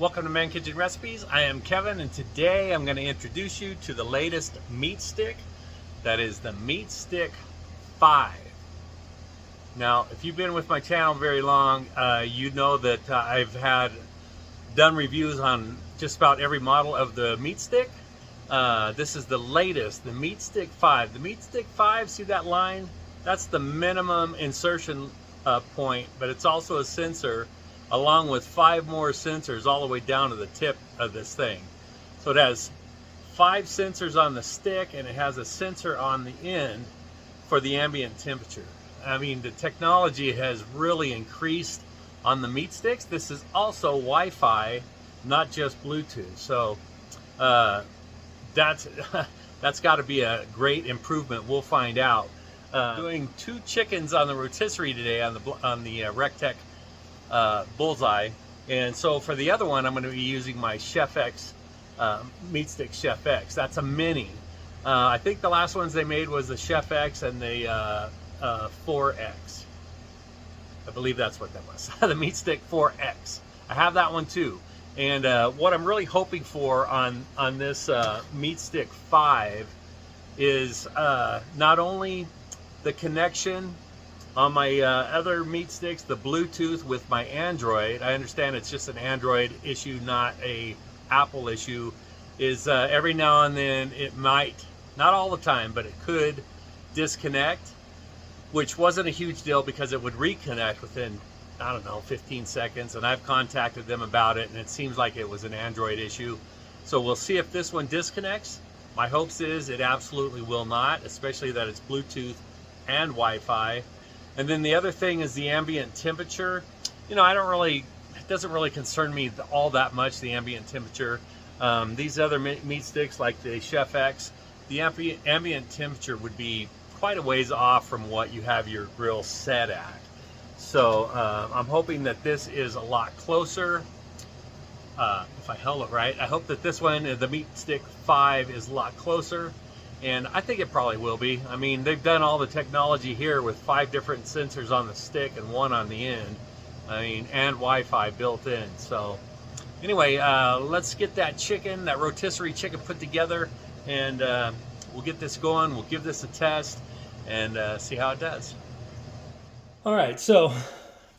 Welcome to ManKitchenRecipes. I am Kevin, and today I'm going to introduce you to the latest meat stick. That is the MeatStick 5. Now, if you've been with my channel very long, you know that I've done reviews on just about every model of the meat stick. This is the latest, the MeatStick 5. The MeatStick 5, see that line? That's the minimum insertion point, but it's also a sensor along with 5 more sensors all the way down to the tip of this thing. So it has 5 sensors on the stick, and it has a sensor on the end for the ambient temperature. I mean, the technology has really increased on the meat sticks. This is also Wi-Fi, not just Bluetooth. So that's got to be a great improvement. We'll find out. Doing 2 chickens on the rotisserie today on the Rectech Bullseye, and so for the other one I'm going to be using my Chef X MeatStick Chef X. That's a mini. I think the last ones they made was the Chef X and the 4X. I believe that's what that was. The MeatStick 4X. I have that one too. And what I'm really hoping for on this MeatStick 5 is not only the connection on my other meat sticks, the Bluetooth with my Android. I understand it's just an Android issue, not a Apple issue. Is every now and then it might, not all the time, but it could disconnect, which wasn't a huge deal because it would reconnect within, I don't know, 15 seconds. And I've contacted them about it, and it seems like it was an Android issue. So we'll see if this one disconnects. My hopes is it absolutely will not, especially that it's Bluetooth and Wi-Fi. And then the other thing is the ambient temperature. You know, it doesn't really concern me all that much, the ambient temperature. These other meat sticks like the Chef X, the ambient temperature would be quite a ways off from what you have your grill set at. So I'm hoping that this is a lot closer. If I held it right, I hope that this one, the MeatStick 5, is a lot closer. And I think it probably will be. I mean, they've done all the technology here with 5 different sensors on the stick and 1 on the end. I mean, and Wi-Fi built in. So anyway, let's get that rotisserie chicken put together, and we'll get this going. We'll give this a test and see how it does. All right, so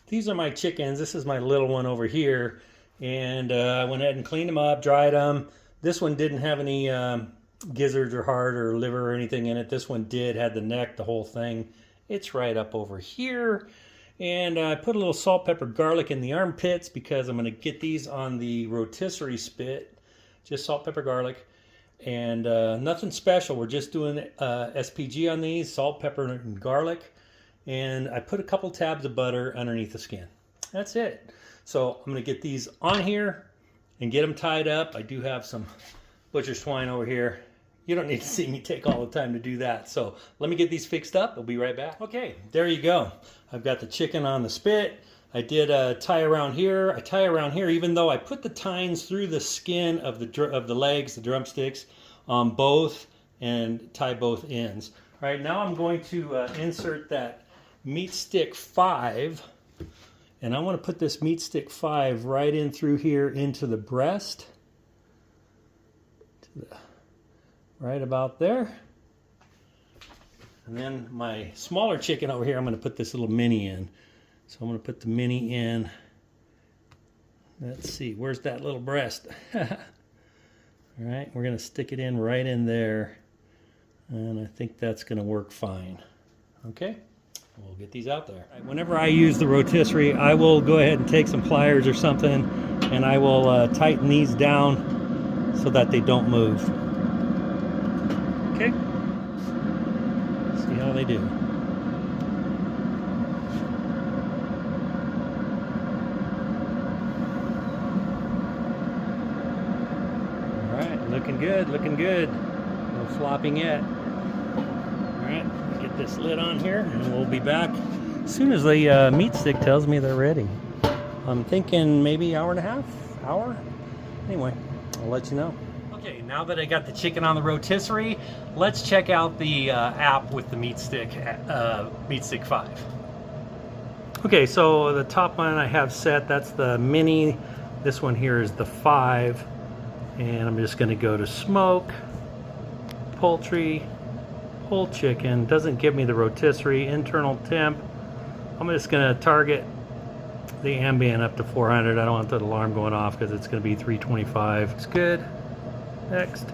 these are my chickens. This is my little one over here. And I went ahead and cleaned them up, dried them. This one didn't have any gizzards or heart or liver or anything in it. This one did, had the neck, the whole thing. It's right up over here. And I put a little salt, pepper, garlic in the armpits because I'm going to get these on the rotisserie spit. Just salt, pepper, garlic. And nothing special. We're just doing SPG on these, salt, pepper, and garlic. And I put a couple tabs of butter underneath the skin. That's it. So I'm going to get these on here and get them tied up. I do have some butcher's twine over here. You don't need to see me take all the time to do that. So let me get these fixed up. I'll be right back. Okay, there you go. I've got the chicken on the spit. I did tie around here. I tie around here, even though I put the tines through the skin of the legs, the drumsticks, on both, and tie both ends. All right, now I'm going to insert that MeatStick 5. And I want to put this MeatStick 5 right in through here into the breast. Right about there. And then my smaller chicken over here, I'm going to put this little mini in. So I'm going to put the mini in. Let's see, where's that little breast? All right, we're going to stick it in right in there. And I think that's going to work fine. Okay, we'll get these out there. Whenever I use the rotisserie, I will go ahead and take some pliers or something, and I will tighten these down so that they don't move. Okay, see how they do. All right, looking good, looking good. No flopping yet. All right, get this lid on here, and we'll be back as soon as the meat stick tells me they're ready. I'm thinking maybe hour and a half, hour. Anyway, I'll let you know. Okay, now that I got the chicken on the rotisserie, let's check out the app with the MeatStick 5. Okay, so the top one I have set, that's the mini This one here is the 5, and I'm just going to go to smoke, poultry, whole chicken. Doesn't give me the rotisserie, internal temp. I'm just going to target the ambient up to 400. I don't want the alarm going off because it's going to be 325. It's good. Next.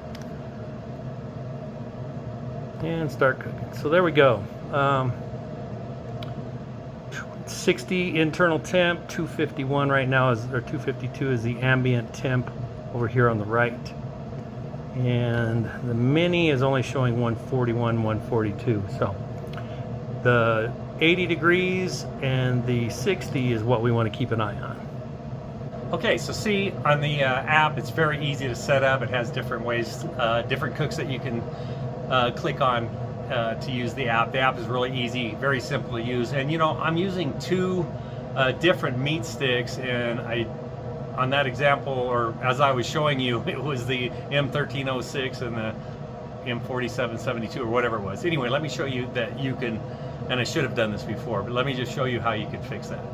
And start cooking. So there we go. 60 internal temp, 251 right now, or 252 is the ambient temp over here on the right. And the mini is only showing 141, 142. So the 80 degrees and the 60 is what we want to keep an eye on. Okay, so see on the app, it's very easy to set up. It has different ways, different cooks that you can click on to use the app. The app is really easy, very simple to use. And you know, I'm using 2 different meat sticks, and on that example, or as I was showing you, it was the M1306 and the M4772 or whatever it was. Anyway, let me show you that you can, and I should have done this before, but let me just show you how you can fix that.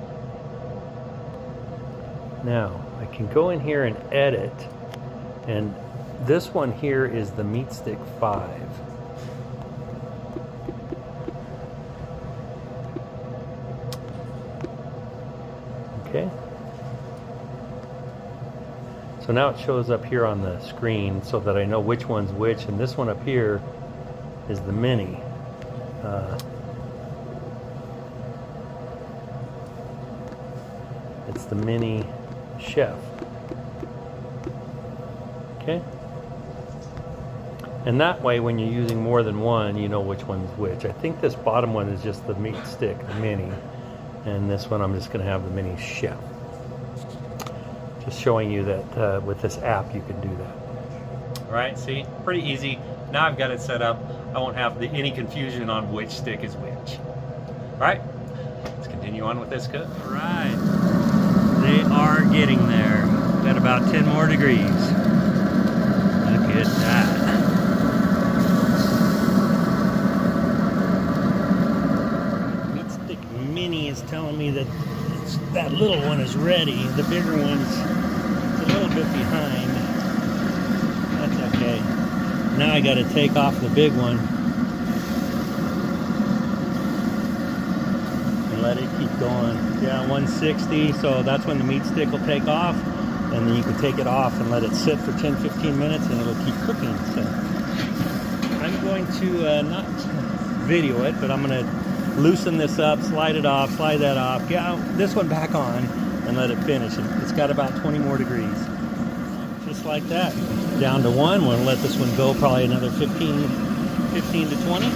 Now, I can go in here and edit, and this one here is the MeatStick 5. Okay. So now it shows up here on the screen so that I know which one's which, and this one up here is the mini. It's the mini chef. Okay. And that way, when you're using more than one, you know which one's which. I think this bottom one is just the meat stick, the mini. And this one I'm just going to have the mini chef. Just showing you that with this app you can do that. All right, see, pretty easy. Now I've got it set up. I won't have any confusion on which stick is which. All right, let's continue on with this cook. All right, they are getting there. Got about 10 more degrees. Look at that. MeatStick Mini is telling me that that little one is ready. The bigger one's a little bit behind. That's okay. Now I got to take off the big one and let it keep going. Yeah, 160, so that's when the meat stick will take off, and then you can take it off and let it sit for 10-15 minutes and it'll keep cooking. So I'm going to not video it, but I'm going to loosen this up, slide it off, slide that off, get this one back on, and let it finish. It's got about 20 more degrees. Just like that. Down to 1. We'll let this one go probably another 15 to 20.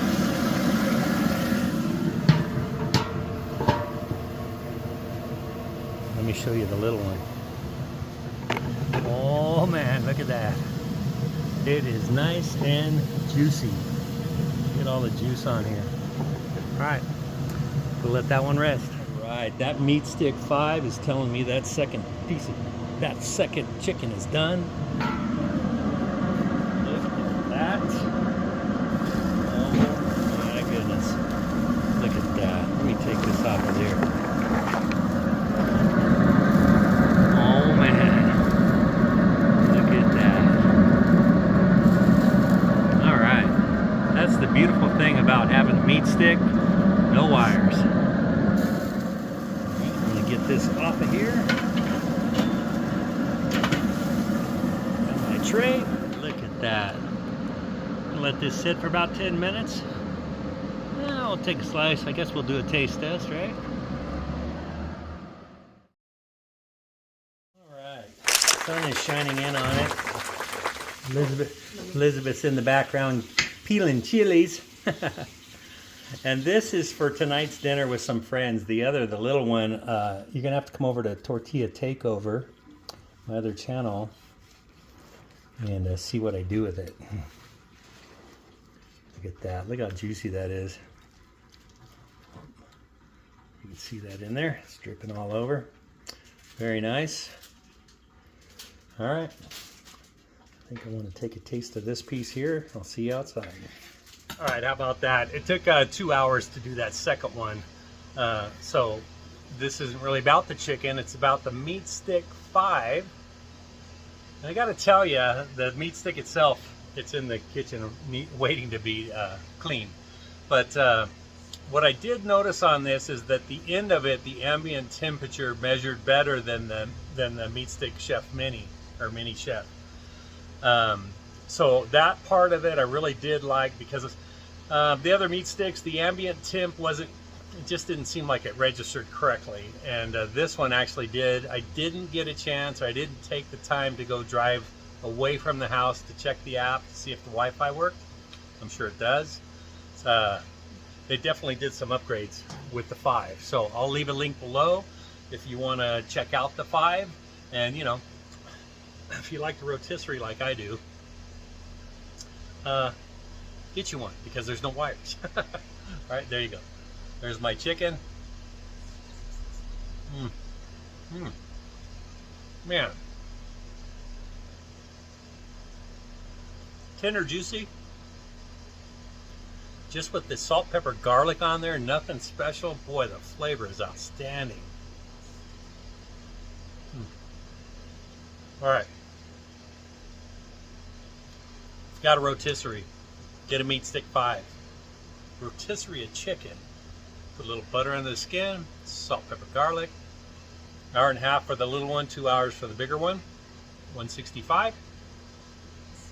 Let me show you the little one. Oh man, look at that. It is nice and juicy. Get all the juice on here. Alright, we'll let that one rest. Alright, that MeatStick 5 is telling me that second chicken is done. Look at that. Oh my goodness. Look at that. Let me take this off of there. Oh man. Look at that. Alright. That's the beautiful thing about having a meat stick. No wires. I'm going to get this off of here. Got my tray. Look at that. Let this sit for about 10 minutes. I'll take a slice. I guess we'll do a taste test, right? Alright. Sun is shining in on it. Elizabeth's in the background peeling chilies. And this is for tonight's dinner with some friends. The little one, you're gonna have to come over to Tortilla Takeover, my other channel, and see what I do with it. Look at that. Look how juicy that is. You can see that in there. It's dripping all over. Very nice. All right. I think I want to take a taste of this piece here. I'll see you outside. All right, how about that? It took 2 hours to do that second one. So this isn't really about the chicken. It's about the MeatStick 5. And I got to tell you, the meat stick itself, it's in the kitchen waiting to be cleaned. But what I did notice on this is that the end of it, the ambient temperature measured better than the MeatStick Chef Mini or Mini Chef. So that part of it I really did like, because the other meat sticks, the ambient temp wasn't, it just didn't seem like it registered correctly. And this one actually did. I didn't get a chance, or I didn't take the time to go drive away from the house to check the app to see if the Wi-Fi worked. I'm sure it does. They definitely did some upgrades with the 5. So I'll leave a link below if you want to check out the 5. And you know, if you like the rotisserie like I do, get you one, because there's no wires. All right, there you go. There's my chicken. Man, tender, juicy. Just with the salt, pepper, garlic on there, nothing special. Boy, the flavor is outstanding. All right. Got a rotisserie. Get a MeatStick 5. Rotisserie of chicken. Put a little butter under the skin, salt, pepper, garlic. Hour and a half for the little one, 2 hours for the bigger one. $165.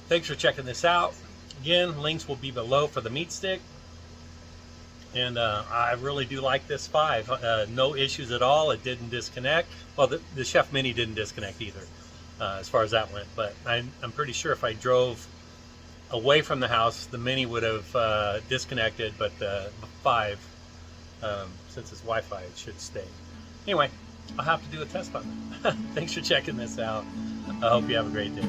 Thanks for checking this out. Again, links will be below for the MeatStick. And I really do like this 5. No issues at all. It didn't disconnect. Well, the Chef Mini didn't disconnect either, as far as that went. But I'm pretty sure if I drove away from the house, the Mini would have disconnected, but the 5, since it's Wi-Fi, it should stay. Anyway, I'll have to do a test on it. Thanks for checking this out. I hope you have a great day.